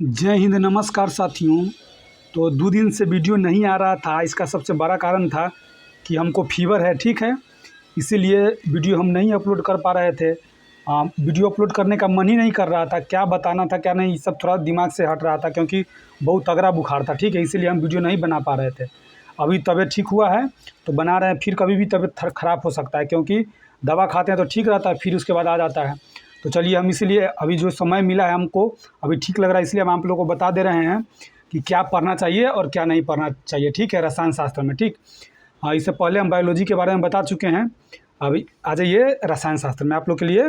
जय हिंद, नमस्कार साथियों। तो 2 दिन से वीडियो नहीं आ रहा था। इसका सबसे बड़ा कारण था कि हमको फीवर है, ठीक है, इसीलिए वीडियो हम नहीं अपलोड कर पा रहे थे। वीडियो अपलोड करने का मन ही नहीं कर रहा था, क्या बताना था क्या नहीं, सब थोड़ा दिमाग से हट रहा था क्योंकि बहुत तगड़ा बुखार था, ठीक है, इसीलिए हम वीडियो नहीं बना पा रहे थे। अभी तबीयत ठीक हुआ है तो बना रहे हैं, फिर कभी भी तबीयत ख़राब हो सकता है क्योंकि दवा खाते हैं तो ठीक रहता है, फिर उसके बाद आ जाता है। तो चलिए, हम इसीलिए अभी जो समय मिला है हमको, अभी ठीक लग रहा है, इसलिए हम आप लोगों को बता दे रहे हैं कि क्या पढ़ना चाहिए और क्या नहीं पढ़ना चाहिए, ठीक है, रसायन शास्त्र में, ठीक। हाँ, इससे पहले हम बायोलॉजी के बारे में बता चुके हैं। अभी आ जाइए रसायन शास्त्र में, आप लोग के लिए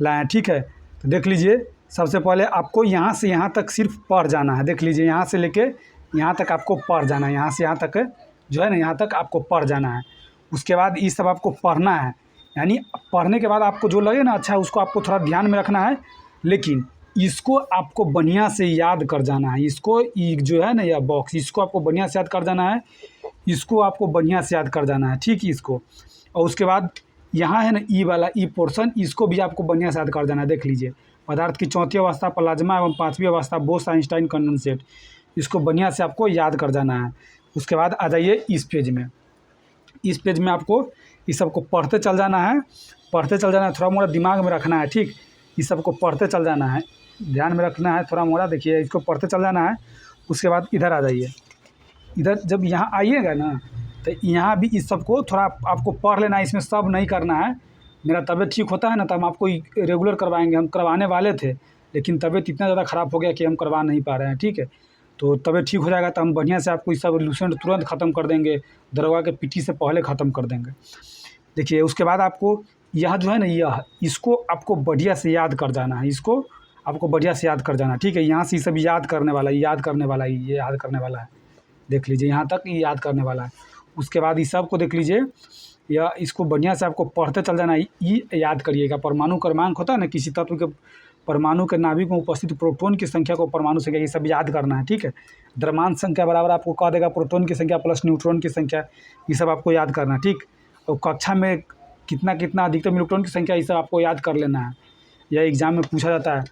लाए हैं, ठीक है। तो देख लीजिए, सबसे पहले आपको यहाँ से यहाँ तक सिर्फ पढ़ जाना है। देख लीजिए, यहाँ से लेके यहाँ तक आपको पढ़ जाना है, यहाँ से यहाँ तक जो है ना, यहाँ तक आपको पढ़ जाना है। उसके बाद ये सब आपको पढ़ना है, यानी पढ़ने के बाद आपको जो लगे ना अच्छा, उसको आपको थोड़ा ध्यान में रखना है, लेकिन इसको आपको बढ़िया से याद कर जाना है। इसको जो है ना, यह बॉक्स, इसको आपको बढ़िया से याद कर जाना है, इसको आपको बढ़िया से याद कर जाना है, ठीक, इसको। और उसके बाद यहाँ है ना ई वाला ई पोर्शन, इसको भी आपको बढ़िया से याद कर जाना है। देख लीजिए, पदार्थ की चौथी अवस्था प्लाज्मा एवं पाँचवीं अवस्था बोस आइंस्टाइन कंडेंसेट, इसको बढ़िया से आपको याद कर जाना है। उसके बाद आ जाइए इस पेज में। इस पेज में आपको इस सब को पढ़ते चल जाना है, पढ़ते चल जाना है, थोड़ा मोड़ा दिमाग में रखना है, ठीक। इस सब को पढ़ते चल जाना है, ध्यान में रखना है थोड़ा मोड़ा। देखिए, इसको पढ़ते चल जाना है। उसके बाद इधर आ जाइए। इधर जब यहाँ आइएगा ना, तो यहाँ भी इस सब को थोड़ा आपको पढ़ लेना है, इसमें सब नहीं करना है। मेरा तबीयत ठीक होता है ना, तो हम आपको रेगुलर करवाएंगे। हम करवाने वाले थे, लेकिन तबीयत इतना ज़्यादा ख़राब हो गया कि हम करवा नहीं पा रहे हैं, ठीक है। तो तबीयत ठीक हो जाएगा तो हम बढ़िया से आपको इस सब लूसेंट तुरंत ख़त्म कर देंगे, दरोगा के पीटी से पहले ख़त्म कर देंगे। देखिए, उसके बाद आपको यह जो है ना, यह इसको आपको बढ़िया से याद कर जाना है, इसको आपको बढ़िया से याद कर जाना है, ठीक है। यहाँ से ये सब याद करने वाला है, याद करने वाला है, ये याद करने वाला है। देख लीजिए, यहाँ तक ये याद करने वाला है। उसके बाद इस सब को देख लीजिए, या इसको बढ़िया से आपको पढ़ते चल जाना है। ये याद करिएगा, परमाणु क्रमांक होता है ना, किसी तत्व के परमाणु के नाभिक में उपस्थित प्रोटॉन की संख्या को परमाणु संख्या, ये सब याद करना है, ठीक है। द्रव्यमान संख्या बराबर आपको कह देगा प्रोटॉन की संख्या प्लस न्यूट्रॉन की संख्या, ये सब आपको याद करना है, ठीक। और कक्षा में कितना कितना अधिकतम इलेक्ट्रॉन की संख्या, ये सब आपको याद कर लेना है। यह एग्जाम में पूछा जाता है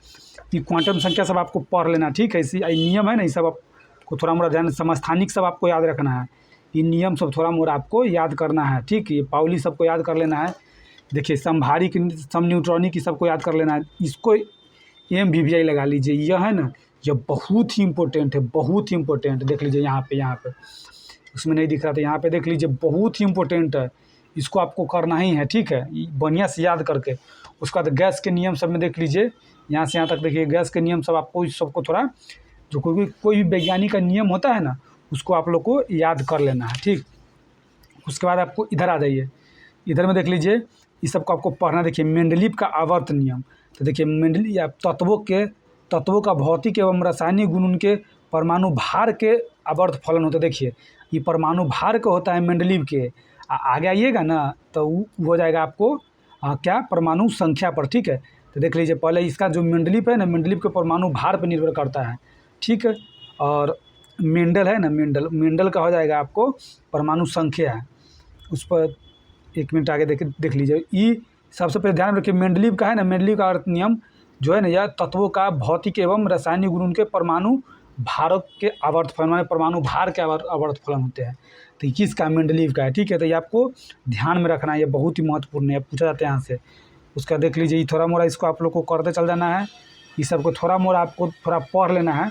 कि क्वांटम संख्या सब आपको पढ़ लेना, ठीक है। इसी नियम है ना, ये सब आपको थोड़ा मोड़ा ध्यान, समस्थानिक सब आपको याद रखना है। ये नियम सब थोड़ा मोड़ा आपको याद करना है, ठीक। ये पाउली सबको याद कर लेना है। देखिए, समभारिक सम न्यूट्रॉनिक की सबको याद कर लेना है। इसको MVVI लगा लीजिए। यह है ना, यह बहुत ही इम्पोर्टेंट है, बहुत ही इम्पोर्टेंट। देख लीजिए यहाँ पे उसमें नहीं दिख रहा था, यहाँ पे देख लीजिए, बहुत ही इम्पोर्टेंट है। इसको आपको करना ही है, ठीक है, बढ़िया से याद करके। उसके बाद गैस के नियम सब में देख लीजिए, यहाँ से यहाँ तक देखिए, गैस के नियम सब आपको इस सबको थोड़ा, जो कोई भी वैज्ञानिक का नियम होता है ना, उसको आप लोग को याद कर लेना है, ठीक। उसके बाद आपको इधर आ जाइए। इधर में देख लीजिए, इस सबको आपको पढ़ना। देखिए, मेंडलीव का आवर्त नियम। तो देखिए, मेंडलीव या तत्वों का भौतिक एवं रासायनिक गुण उनके परमाणु भार के आवर्त फलन होते हैं। देखिए, ये परमाणु भार का होता है मेंडलीव के। आगे आइएगा ना तो वो हो जाएगा आपको क्या, परमाणु संख्या पर, ठीक है। तो देख लीजिए, पहले इसका जो मेंडलीव है ना, मेंडलीव के परमाणु भार पर निर्भर करता है, ठीक है। और मेंडल है ना, मेंडल का हो जाएगा आपको परमाणु संख्या है। उस पर 1 मिनट आगे देख लीजिए। ये सबसे पहले ध्यान रखिए, मेंडलीव का है ना, मेंडलीव का अर्थ नियम जो है ना, यह तत्वों का भौतिक एवं रासायनिक गुण उनके परमाणु भारत के आवर्त फलन, माने परमाणु भार के आवर्त फलन होते हैं। तो किसका, मेंडलीव का है, ठीक है। तो ये आपको ध्यान में रखना है, ये बहुत ही महत्वपूर्ण है, पूछा जाता है यहाँ से। उसका देख लीजिए, ये थोड़ा मोड़ा इसको आप लोग को करते चल जाना है। ये सबको थोड़ा मोड़ा आपको थोड़ा पढ़ लेना है,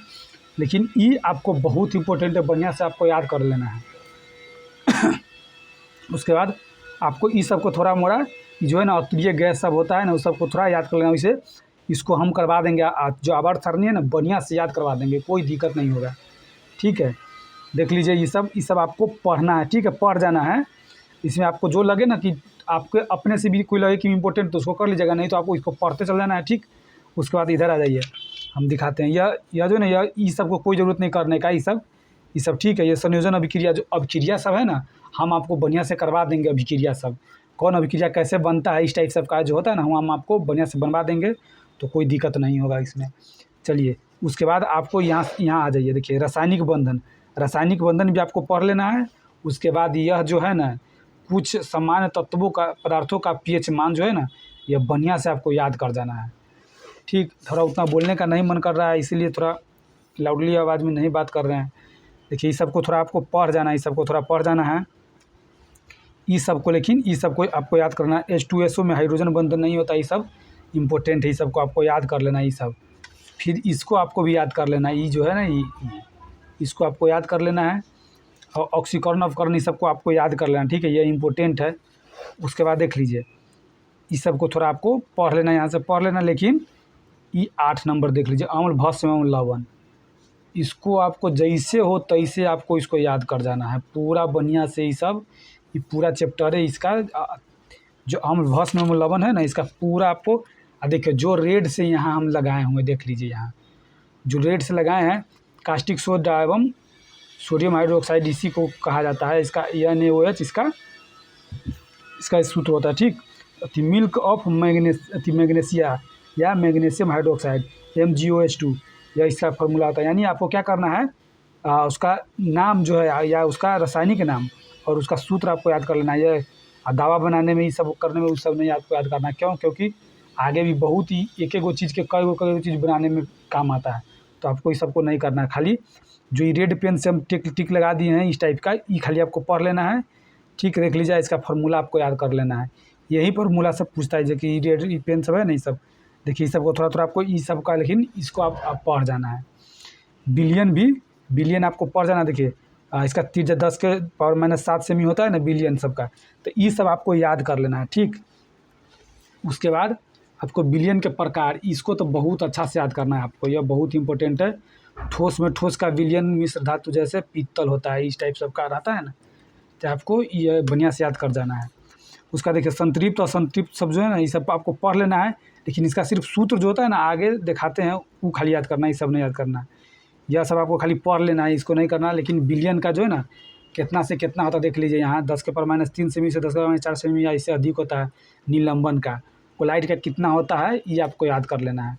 लेकिन ये आपको बहुत इंपॉर्टेंट है, बढ़िया से आपको याद कर लेना है। उसके बाद आपको इस सब को थोड़ा मोड़ा जो है ना, अक्रिय गैस सब होता है ना, उस सबको थोड़ा याद कर लेना। इसे इसको हम करवा देंगे, जो आवर्त सारणी है ना, बढ़िया से याद करवा देंगे, कोई दिक्कत नहीं होगा, ठीक है। देख लीजिए, ये सब आपको पढ़ना है, ठीक है, पढ़ जाना है। इसमें आपको जो लगे ना कि आपके अपने से भी कोई लगे कि इम्पोर्टेंट, तो उसको कर लीजिएगा, नहीं तो आपको इसको पढ़ते चल जाना है, ठीक। उसके बाद इधर आ जाइए, हम दिखाते हैं। यह जो ना, ये सब को कोई ज़रूरत नहीं करने का, ये सब ठीक है। ये संयोजन अभिक्रिया, जो अभिक्रिया सब है ना, हम आपको बढ़िया से करवा देंगे। अभिक्रिया सब, कौन अभिक्रिया कैसे बनता है, इस टाइप सब का जो होता है ना, हम आपको बढ़िया से बनवा देंगे, तो कोई दिक्कत नहीं होगा इसमें। चलिए, उसके बाद आपको यहाँ आ जाइए। देखिए, रासायनिक बंधन भी आपको पढ़ लेना है। उसके बाद यह जो है ना, कुछ सामान्य तत्वों का, पदार्थों का pH मान जो है ना, यह बढ़िया से आपको याद कर जाना है, ठीक। थोड़ा उतना बोलने का नहीं मन कर रहा है, इसीलिए थोड़ा लाउडली आवाज़ में नहीं बात कर रहे हैं। देखिए इस सबको थोड़ा आपको पढ़ जाना है, इस सबको थोड़ा पढ़ जाना है ई सबको, लेकिन ई सबको आपको याद करना है। H2SO में हाइड्रोजन बंधन नहीं होता, ये सब इम्पोर्टेंट है, ये सबको आपको याद कर लेना है ये सब। फिर इसको आपको भी याद कर लेना है, ये जो है ना ये इसको आपको याद कर लेना है, और ऑक्सीकरण अवकरण ये सबको आपको याद कर लेना, ठीक है, ये इम्पोर्टेंट है। उसके बाद देख लीजिए इस सबको थोड़ा आपको पढ़ लेना, यहाँ से पढ़ लेना। लेकिन ये 8 नंबर देख लीजिए, अम्ल भस्म एवं लवण, इसको आपको जैसे हो तैसे आपको इसको याद कर जाना है पूरा बढ़िया से। ये पूरा चैप्टर है इसका, जो अम्ल भस्म एवं लवण है ना, इसका पूरा आपको देखिए जो रेड से यहाँ हम लगाए हुए देख लीजिए, यहाँ जो रेड से लगाए हैं कास्टिक सोडा एवं सोडियम हाइड्रोक्साइड, इसी को कहा जाता है। इसका NaOH इसका सूत्र होता है, ठीक। मिल्क ऑफ मैग्नेशिया या मैग्नीशियम हाइड्रोक्साइड MgOH2, यह इसका फार्मूला होता है। यानी आपको क्या करना है, उसका नाम जो है या उसका रासायनिक नाम और उसका सूत्र आपको याद कर लेना है। ये दवा बनाने में ये सब करने में उस सब नहीं आपको याद करना है। क्यों? क्योंकि आगे भी बहुत ही एक एक चीज़ के कई चीज़ बनाने में काम आता है, तो आपको ये सबको नहीं करना है। खाली जो ये रेड पेन से हम टिक लगा दिए हैं इस टाइप का, ये खाली आपको पढ़ लेना है, ठीक। देख लीजिए इसका फार्मूला आपको याद कर लेना है, यही फार्मूला सब पूछता है जो कि रेड पेन सब है नहीं सब। देखिए सबको थोड़ा थोड़ा आपको ये सब का, लेकिन इसको आप पढ़ जाना है। बिलियन आपको पढ़ जाना। देखिए इसका 10 के पावर -7 सेमी होता है ना बिलियन सबका, तो ये सब आपको याद कर लेना है, ठीक। उसके बाद आपको बिलियन के प्रकार, इसको तो बहुत अच्छा से याद करना है आपको, यह बहुत इंपॉर्टेंट है। ठोस में ठोस का विलयन, मिश्र धातु जैसे पीतल होता है, इस टाइप सबका रहता है ना, तो आपको ये बढ़िया से याद कर जाना है। उसका देखिए संतृप्त और असंतृप्त सब जो है ना, ये सब आपको पढ़ लेना है। लेकिन इसका सिर्फ सूत्र जो होता है ना आगे दिखाते हैं, वो खाली याद करना है, ये सब नहीं याद करना है। यह सब आपको खाली पढ़ लेना है, इसको नहीं करना। लेकिन बिलियन का जो है ना कितना से कितना होता है देख लीजिए, यहाँ 10 के पावर -3 सेमी से 10 के पावर -4 सेमी या इससे अधिक होता है। निलंबन का कोलाइड का कितना होता है, ये आपको याद कर लेना है।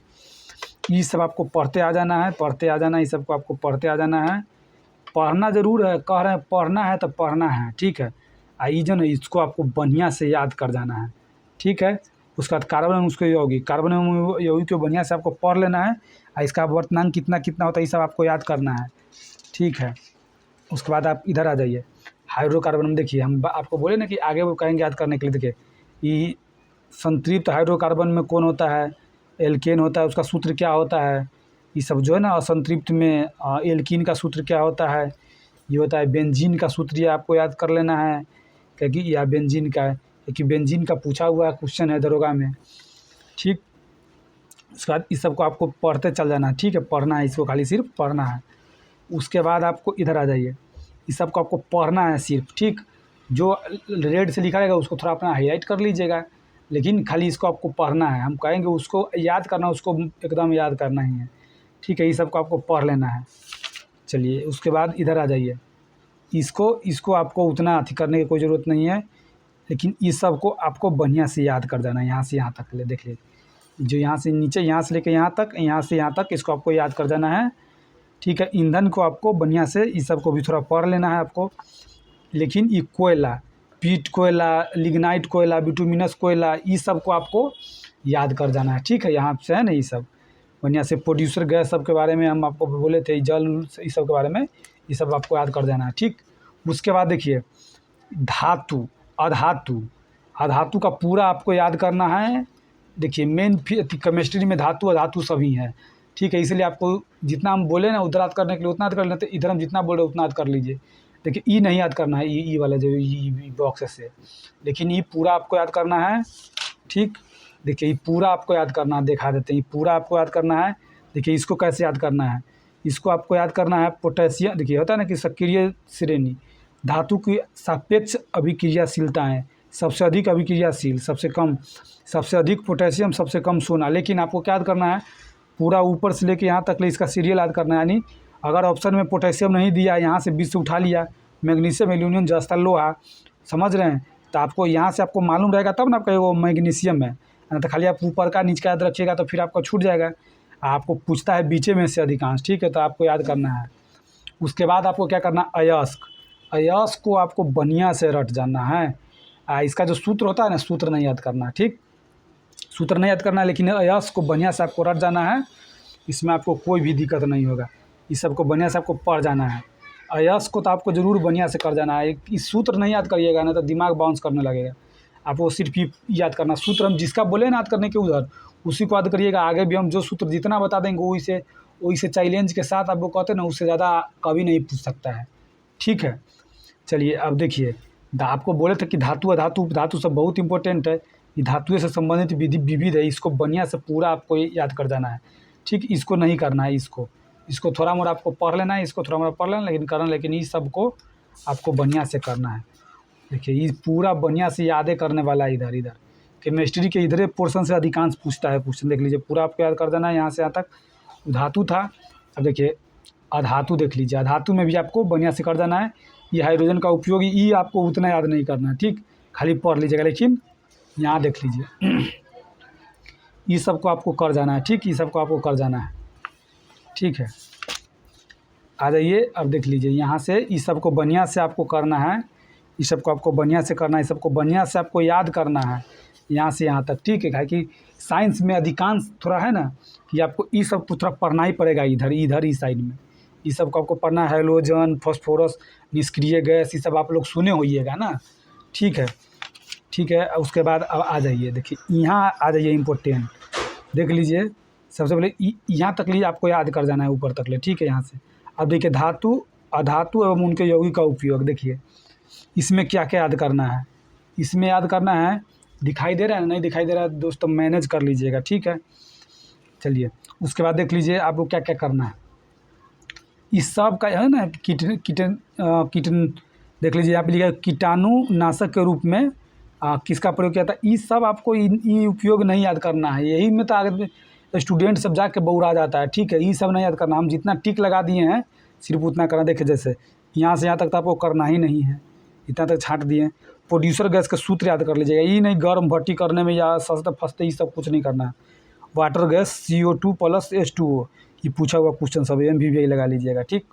ये सब आपको पढ़ते आ जाना है, पढ़ते आ जाना है, ये सबको आपको पढ़ते आ जाना है। पढ़ना ज़रूर है, कह रहे हैं पढ़ना है तो पढ़ना है, ठीक है। ये जो ना इसको आपको बढ़िया से याद कर जाना है, ठीक है। उसके बाद कार्बन उसके यौगिक, कार्बन यौगिक को बढ़िया से आपको पढ़ लेना है। इसका वर्तमान कितना कितना होता है ये सब आपको याद करना है, ठीक है। उसके बाद आप इधर आ जाइए हाइड्रोकार्बन में। देखिए हम आपको बोले ना कि आगे वो कहेंगे याद करने के लिए। देखिए ये संतृप्त हाइड्रोकार्बन में कौन होता है, एल्केन होता है, उसका सूत्र क्या होता है। ये सब जो है ना असंतृप्त में एल्कीन का सूत्र क्या होता है, ये होता है बेंजीन का सूत्र, ये आपको याद कर लेना है। क्योंकि यह बेंजीन का है, क्योंकि बेंजीन का पूछा हुआ क्वेश्चन है दरोगा में, ठीक। उसके बाद इस सबको आपको पढ़ते चल जाना है, ठीक है। पढ़ना है, इसको खाली सिर्फ पढ़ना है। उसके बाद आपको इधर आ जाइए, इस सबको आपको पढ़ना है सिर्फ, ठीक। जो रेड से लिखा रहेगा उसको थोड़ा अपना हाईलाइट कर लीजिएगा, लेकिन खाली इसको आपको पढ़ना है। हम कहेंगे उसको याद करना, उसको एकदम याद करना ही है, ठीक है। ये सबको आपको पढ़ लेना है। चलिए उसके बाद इधर आ जाइए, इसको आपको उतना अथी करने की कोई ज़रूरत नहीं है, लेकिन इस सब को आपको बढ़िया से याद कर जाना है। यहाँ से यहाँ तक ले देख लीजिए, जो यहाँ से नीचे, यहाँ से लेकर यहाँ तक, यहाँ से यहाँ तक, इसको आपको याद कर जाना है, ठीक है। ईंधन को आपको बढ़िया से इस सब को भी थोड़ा पढ़ लेना है आपको। लेकिन ये कोयला, पीट कोयला, लिग्नाइट कोयला, बिटुमिनस कोयला, ये सब को आपको याद कर जाना है, ठीक है। यहाँ से है ना ये सब बढ़िया से प्रोड्यूसर गैस सब के बारे में हम आपको बोले थे, जल इस सब के बारे में, ये सब आपको याद कर जाना है, ठीक। उसके बाद देखिए धातु, अधातु का पूरा आपको याद करना है। देखिए मेन केमिस्ट्री में धातु अधातु सभी हैं, ठीक है। इसलिए आपको जितना हम बोले ना उधर याद करने के लिए उतना याद कर लेते, इधर हम जितना बोले उतना याद कर लीजिए। देखिए ई नहीं याद करना है, ई वाला जो ई बॉक्स से, लेकिन ये पूरा आपको याद करना है, ठीक। देखिए ये पूरा आपको याद करना है, दिखा देते हैं, पूरा आपको याद करना है। देखिए इसको कैसे याद करना है, इसको आपको याद करना है पोटेशियम। देखिए होता है ना कि सक्रिय श्रेणी, धातु की सापेक्ष अभिक्रियाशीलता है, सबसे अधिक अभिक्रियाशील, सबसे कम, सबसे अधिक पोटेशियम, सबसे कम सोना। लेकिन आपको क्या याद करना है, पूरा ऊपर से लेके यहाँ तक ले इसका सीरियल याद करना है। यानी अगर ऑप्शन में पोटेशियम नहीं दिया, यहाँ से 20 से उठा लिया, मैग्नीशियम, एल्यूमिनियम, जस्ता, लोहा, समझ रहे हैं, तो आपको यहाँ से आपको मालूम रहेगा तब ना आपका वो मैग्नीशियम है। तो खाली आप ऊपर का नीचे का याद रखिएगा तो फिर आपका छूट जाएगा। आपको पूछता है बीचे में से अधिकांश, ठीक है, तो आपको याद करना है। उसके बाद आपको क्या करना, अयस्क को आपको बढ़िया से रट जाना है। इसका जो सूत्र होता है ना, सूत्र नहीं याद करना, ठीक, सूत्र नहीं याद करना है, लेकिन अयस्क को बढ़िया से आपको रट जाना है। इसमें आपको कोई भी दिक्कत नहीं होगा। इस सब को बढ़िया से आपको पढ़ जाना है। अयस्क को तो आपको ज़रूर बढ़िया से कर जाना है। इस सूत्र नहीं याद करिएगा ना तो दिमाग बाउंस करने लगेगा। आपको सिर्फ ये याद करना, सूत्र हम जिसका बोले ना याद करने के उधर उसी को याद करिएगा। आगे भी हम जो सूत्र जितना बता देंगे वही से चैलेंज के साथ आपको कहते हैं ना, उससे ज़्यादा कभी नहीं पूछ सकता है। ठीक है, चलिए अब देखिए, आपको बोले थे कि धातु अधातु धातु सब बहुत इंपॉर्टेंट है। ये धातुओं से संबंधित विधि विविध है, इसको बढ़िया से पूरा आपको याद कर जाना है। ठीक, इसको नहीं करना है, इसको थोड़ा मोड़ा आपको पढ़ लेना है, इसको थोड़ा मोड़ा पढ़ लेना लेकिन ये सब को आपको बढ़िया से करना है। देखिए ये पूरा बढ़िया से यादें करने वाला है। इधर केमिस्ट्री के इधर पोर्शन से अधिकांश पूछता है क्वेश्चन। देख लीजिए पूरा आपको याद कर देना है यहाँ से यहाँ तक। धातु था, अब देखिए अधातु देख लीजिए। अधातु में भी आपको बढ़िया से कर देना है। ये हाइड्रोजन का उपयोग ये आपको उतना याद नहीं करना है, ठीक, खाली पढ़ लीजिएगा। लेकिन यहाँ देख लीजिए ये सबको आपको कर जाना है। ठीक, ये सबको आपको कर जाना है। ठीक है, आ जाइए अब देख लीजिए यहाँ से इस सबको बढ़िया से आपको करना है। इस सबको आपको बढ़िया से करना है, इस सबको बढ़िया से आपको याद करना है यहाँ से यहाँ तक। ठीक है, काहे कि साइंस में अधिकांश थोड़ा है ना कि आपको ये सब थोड़ा पढ़ना ही पड़ेगा। इधर इस साइड में ये सब को आपको पढ़ना है। हैलोजन, फॉस्फोरस, निष्क्रिय गैस, ये सब आप लोग सुने होइएगा ना। ठीक है, ठीक है। उसके बाद अब आ जाइए, देखिए यहाँ आ जाइए इम्पोर्टेंट देख लीजिए। सबसे पहले यहाँ तक लिए आपको याद कर जाना है, ऊपर तक ले। ठीक है, यहाँ से अब देखिए धातु अधातु एवं उनके यौगिक का उपयोग। देखिए इसमें क्या क्या याद करना है, इसमें याद करना है। दिखाई दे रहा है, नहीं दिखाई दे रहा है दोस्तों मैनेज कर लीजिएगा। ठीक है, चलिए उसके बाद देख लीजिए आपको क्या क्या करना है। इस सब का है ना कीटन देख लीजिए, आप लिखा कीटाणुनाशक के रूप में किसका प्रयोग किया था। ये सब आपको ये उपयोग नहीं याद करना है। यही में तो आगे स्टूडेंट सब जाके बौरा जाता है। ठीक है, ये सब नहीं याद करना। हम जितना टिक लगा दिए हैं सिर्फ उतना करना। देखिए जैसे यहाँ से यहाँ तक तो आपको करना ही नहीं है, इतना तक छाँट दिए। प्रोड्यूसर गैस का सूत्र याद कर लीजिएगा। ये नहीं गर्म भट्टी करने में या सस्ते फंसते ये सब कुछ नहीं करना है। वाटर गैस CO2 + H2O, ये पूछा हुआ क्वेश्चन सब MVVI लगा लीजिएगा। ठीक,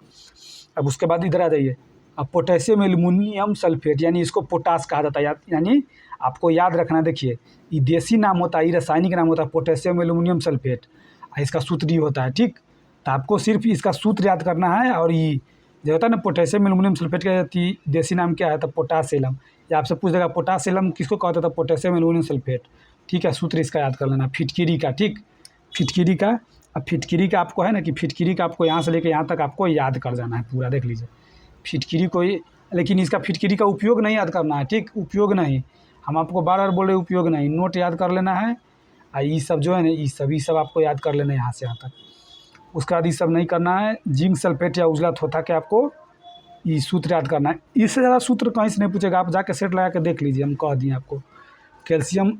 अब उसके बाद इधर आ जाइए। अब पोटेशियम एल्युमिनियम सल्फेट, यानी इसको पोटास कहा जाता है। यानी आपको याद रखना, देखिए ये देसी नाम होता है, ये रासायनिक नाम होता है पोटेशियम एल्युमिनियम सल्फेट। इसका सूत्र ये होता है। ठीक, तो आपको सिर्फ इसका सूत्र याद करना है। और ये जो होता है ना पोटेशियम एल्युमिनियम सल्फेट का देसी नाम क्या है, तो पोटासियम। या आपसे पूछ देगा पोटासियम किसको कहता था, पोटेशियम एल्युमिनियम सल्फेट। ठीक है, सूत्र इसका याद कर लेना। फिटकिरी का, ठीक, फिटकिरी का। अब फिटकिरी का आपको है ना कि फिटकिरी का आपको यहाँ से लेकर यहाँ तक आपको याद कर जाना है पूरा। देख लीजिए फिटकिरी को ही, लेकिन इसका फिटकिरी का उपयोग नहीं याद करना है। ठीक, उपयोग नहीं, हम आपको बार बार बोल रहे उपयोग नहीं, नोट याद कर लेना है। ये सब जो है ना ये सब आपको याद कर लेना है यहाँ से यहाँ तक। उसके बाद ये सब नहीं करना है। जिंक सल्फेट या उजला थोथा के आपको ये सूत्र याद करना है। इससे ज़्यादा सूत्र कहीं से नहीं पूछेगा, आप जाके सेट लगा के देख लीजिए, हम कह दिए आपको। कैल्शियम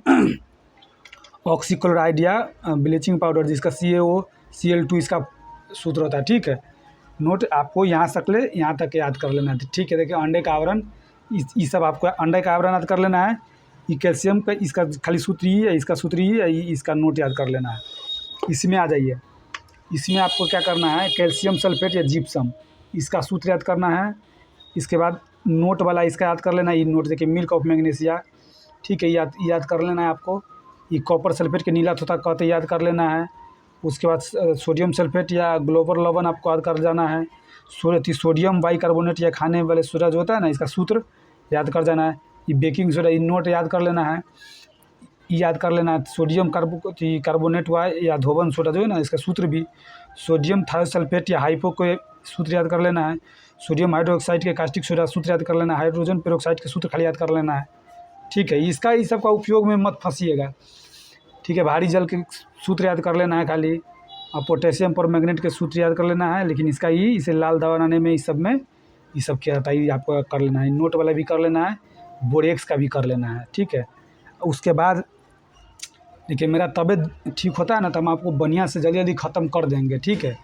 ऑक्सीक्लोराइड या ब्लीचिंग पाउडर जिसका CaOCl2 इसका सूत्र होता है। ठीक है, नोट आपको यहाँ तक याद कर लेना है। ठीक है, देखिए अंडे का आवरण, ये सब आपको अंडे का आवरण याद कर लेना है। ये कैल्शियम का इसका खाली सूत्र ही है, इसका सूत्र ही है, इसका नोट याद कर लेना है। इसमें आ जाइए, इसमें आपको क्या करना है, कैल्शियम सल्फेट या जिप्सम, इसका सूत्र याद करना है। इसके बाद नोट वाला इसका याद कर लेना है। ये नोट देखिए मिल्क ऑफ मैग्नीशिया। ठीक है, याद कर लेना है आपको। ये कॉपर सल्फेट के नीला थोथा कहते याद कर लेना है। उसके बाद सोडियम सल्फेट या ग्लोबल लवण आपको याद कर जाना है। सोडियम बाइकार्बोनेट या खाने वाले सोडा जो होता है ना, इसका सूत्र याद कर जाना है। ये बेकिंग सोडा, ये नोट याद कर लेना है, ये याद कर लेना है। सोडियम कार्बोनेट हुआ या धोबन सोडा जो है ना, इसका सूत्र भी। सोडियम थायोसल्फेट या हाइपो को सूत्र याद कर लेना है। सोडियम हाइड्रोक्साइड के कास्टिक सोडा सूत्र याद कर लेना है। हाइड्रोजन पेरोक्साइड के सूत्र खाली याद कर लेना है। ठीक है, इसका इस सब का उपयोग में मत फंसिएगा। ठीक है, भारी जल के सूत्र याद कर लेना है खाली। और पोटेशियम पर मैग्नेट के सूत्र याद कर लेना है। लेकिन इसका इसे लाल दवा बनाने में इस सब में ये सब क्या होता है आपको कर लेना है। नोट वाला भी कर लेना है, बोरेक्स का भी कर लेना है। ठीक है, उसके बाद देखिए मेरा तबीयत ठीक होता है ना तो हम आपको बढ़िया से जल्दी जल्दी ख़त्म कर देंगे। ठीक है,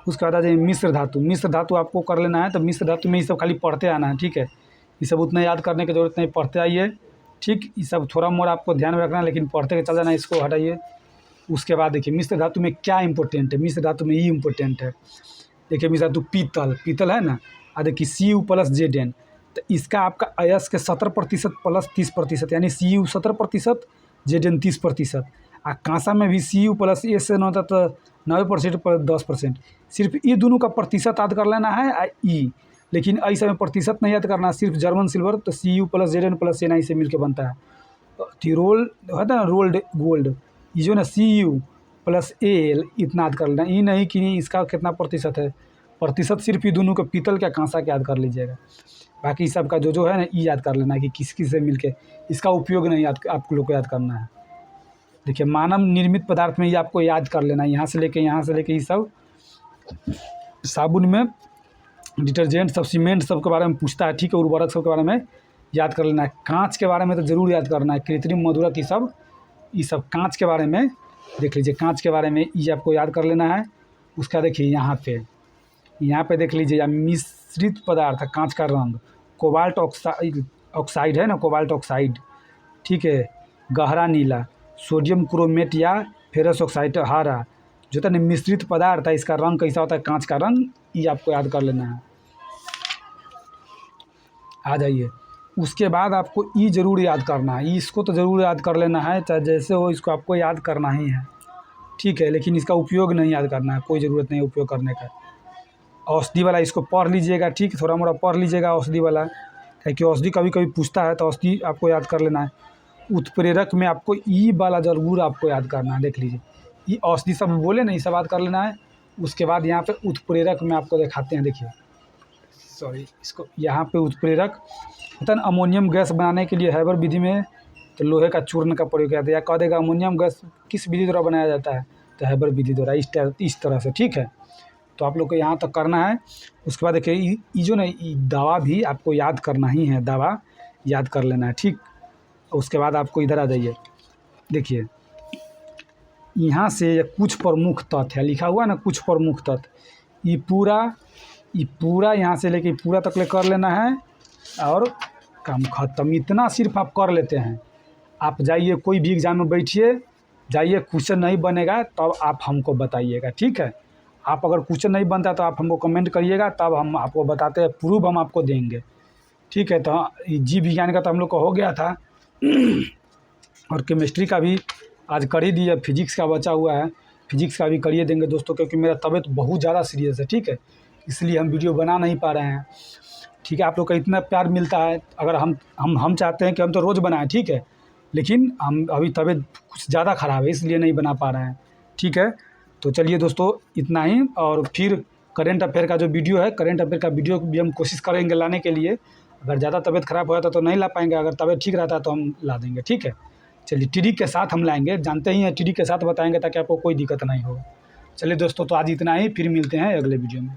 उसके बाद आ जाइए मिश्र धातु। मिश्र धातु आपको कर लेना है। तो मिश्र धातु में ये सब खाली पढ़ते आना है। ठीक है, ये सब उतना याद करने की ज़रूरत नहीं, पढ़ते आइए। ठीक, ये सब थोड़ा मोड़ा आपको ध्यान में रखना है, लेकिन पढ़ते के चल जाना, इसको हटाइए। उसके बाद देखिए मिश्र धातु में क्या इंपॉर्टेंट है, मिश्र धातु में ये इंपॉर्टेंट है। देखिए मिश्र धातु पीतल है ना, देखिए Cu + Zn, तो इसका आपका अयस्क 70% + 30%, यानी Cu 70%, Zn 30%। कांसा में भी Cu + SN होता तो 90% + 10%। सिर्फ ये दोनों का प्रतिशत याद कर लेना है ई, लेकिन आई समय प्रतिशत नहीं याद करना, सिर्फ जर्मन सिल्वर तो Cu प्लस Zn+Ni से मिलकर बनता है। रोल होता है ना रोल्ड गोल्ड, ये जो ना Cu प्लस Al इतना याद कर लेना, ये नहीं कि इसका कितना प्रतिशत है, प्रतिशत सिर्फ ये दोनों के पीतल का कांसा के याद कर लीजिएगा। बाकी सब का जो है ना ई याद कर लेना है कि किस किस से मिलके, इसका उपयोग नहीं याद आप लोग को याद करना है। देखिए मानव निर्मित पदार्थ में ये आपको याद कर लेना है, यहाँ से लेके ये सब साबुन में डिटर्जेंट सब सीमेंट सब के बारे में पूछता है, ठीक है, उर्वरक सब के बारे में याद कर लेना है। कांच के बारे में तो ज़रूर याद करना है, कृत्रिम मधुरक ये सब कांच के बारे में देख लीजिए, कांच के बारे में ये आपको याद कर लेना है। उसका देखिए यहाँ पे देख लीजिए, या मिश्रित पदार्थ कांच का रंग कोबाल्ट ऑक्साइड है ना, कोबाल्ट ऑक्साइड, ठीक है, गहरा नीला, सोडियम क्रोमेट या फेरस ऑक्साइड हरा, जो होता है ना मिश्रित पदार्थ है, इसका रंग कैसा होता है, कांच का रंग, ये आपको याद कर लेना है। आ जाइए, उसके बाद आपको ई ज़रूर याद करना है, इसको तो ज़रूर याद कर लेना है, चाहे जैसे हो इसको आपको याद करना ही है, ठीक है, लेकिन इसका उपयोग नहीं याद करना है, कोई ज़रूरत नहीं उपयोग करने का। औषधि वाला इसको पढ़ लीजिएगा, ठीक, थोड़ा मोड़ा पढ़ लीजिएगा औषधि वाला, क्योंकि औषधि कभी कभी पूछता है तो औषधि आपको याद कर लेना है। उत्प्रेरक में आपको ई वाला ज़रूर आपको याद करना है, देख लीजिए, ये औषधि सब बोले ना, ये सब याद कर लेना है। उसके बाद यहाँ पे उत्प्रेरक में आपको दिखाते हैं, देखिए सॉरी, इसको यहाँ पे उत्प्रेरक होता है ना, अमोनियम गैस बनाने के लिए हैबर विधि में तो लोहे का चूर्ण का प्रयोग किया जाता है, या कह देगा अमोनियम गैस किस विधि द्वारा बनाया जाता है, तो हैबर विधि द्वारा, इस तरह से, ठीक है। तो आप लोग को यहाँ तक करना है। उसके बाद देखिए ये जो ना दवा भी आपको याद करना ही है, दवा याद कर लेना है, ठीक। उसके बाद आपको इधर आ जाइए, देखिए यहाँ से कुछ प्रमुख तथ्य है लिखा हुआ ना, कुछ प्रमुख तथ्य, ये पूरा यहाँ से लेके पूरा तक ले कर लेना है और काम खत्म। इतना सिर्फ आप कर लेते हैं, आप जाइए कोई भी एग्ज़ाम में बैठिए, जाइए, क्वेश्चन नहीं बनेगा तब आप हमको बताइएगा, ठीक है। आप अगर क्वेश्चन नहीं बनता तो आप हमको कमेंट करिएगा, तब हम आपको बताते हैं, प्रूफ हम आपको देंगे, ठीक है। तो जीव विज्ञान का तो हम लोग का हो गया था और केमिस्ट्री का भी आज कर ही दिया, फिजिक्स का बचा हुआ है, फिजिक्स का भी करिए देंगे दोस्तों, क्योंकि मेरा तबीयत बहुत ज़्यादा सीरियस है, ठीक है, इसलिए हम वीडियो बना नहीं पा रहे हैं, ठीक है। आप लोग का इतना प्यार मिलता है, अगर हम चाहते हैं कि हम तो रोज़ बनाएं, ठीक है, लेकिन हम अभी तबीयत कुछ ज़्यादा ख़राब है, इसलिए नहीं बना पा रहे हैं, ठीक है। तो चलिए दोस्तों इतना ही, और फिर करेंट अफेयर का जो वीडियो है, करेंट अफेयर का वीडियो भी हम कोशिश करेंगे लाने के लिए। अगर ज़्यादा तबीयत ख़राब होता तो नहीं ला पाएंगे, अगर तबीयत ठीक रहता तो हम ला देंगे, ठीक है। चलिए ट्रिक के साथ हम लाएंगे, जानते ही हैं, ट्रिक के साथ बताएंगे ताकि आपको कोई दिक्कत नहीं हो। चलिए दोस्तों, तो आज इतना ही, फिर मिलते हैं अगले वीडियो में।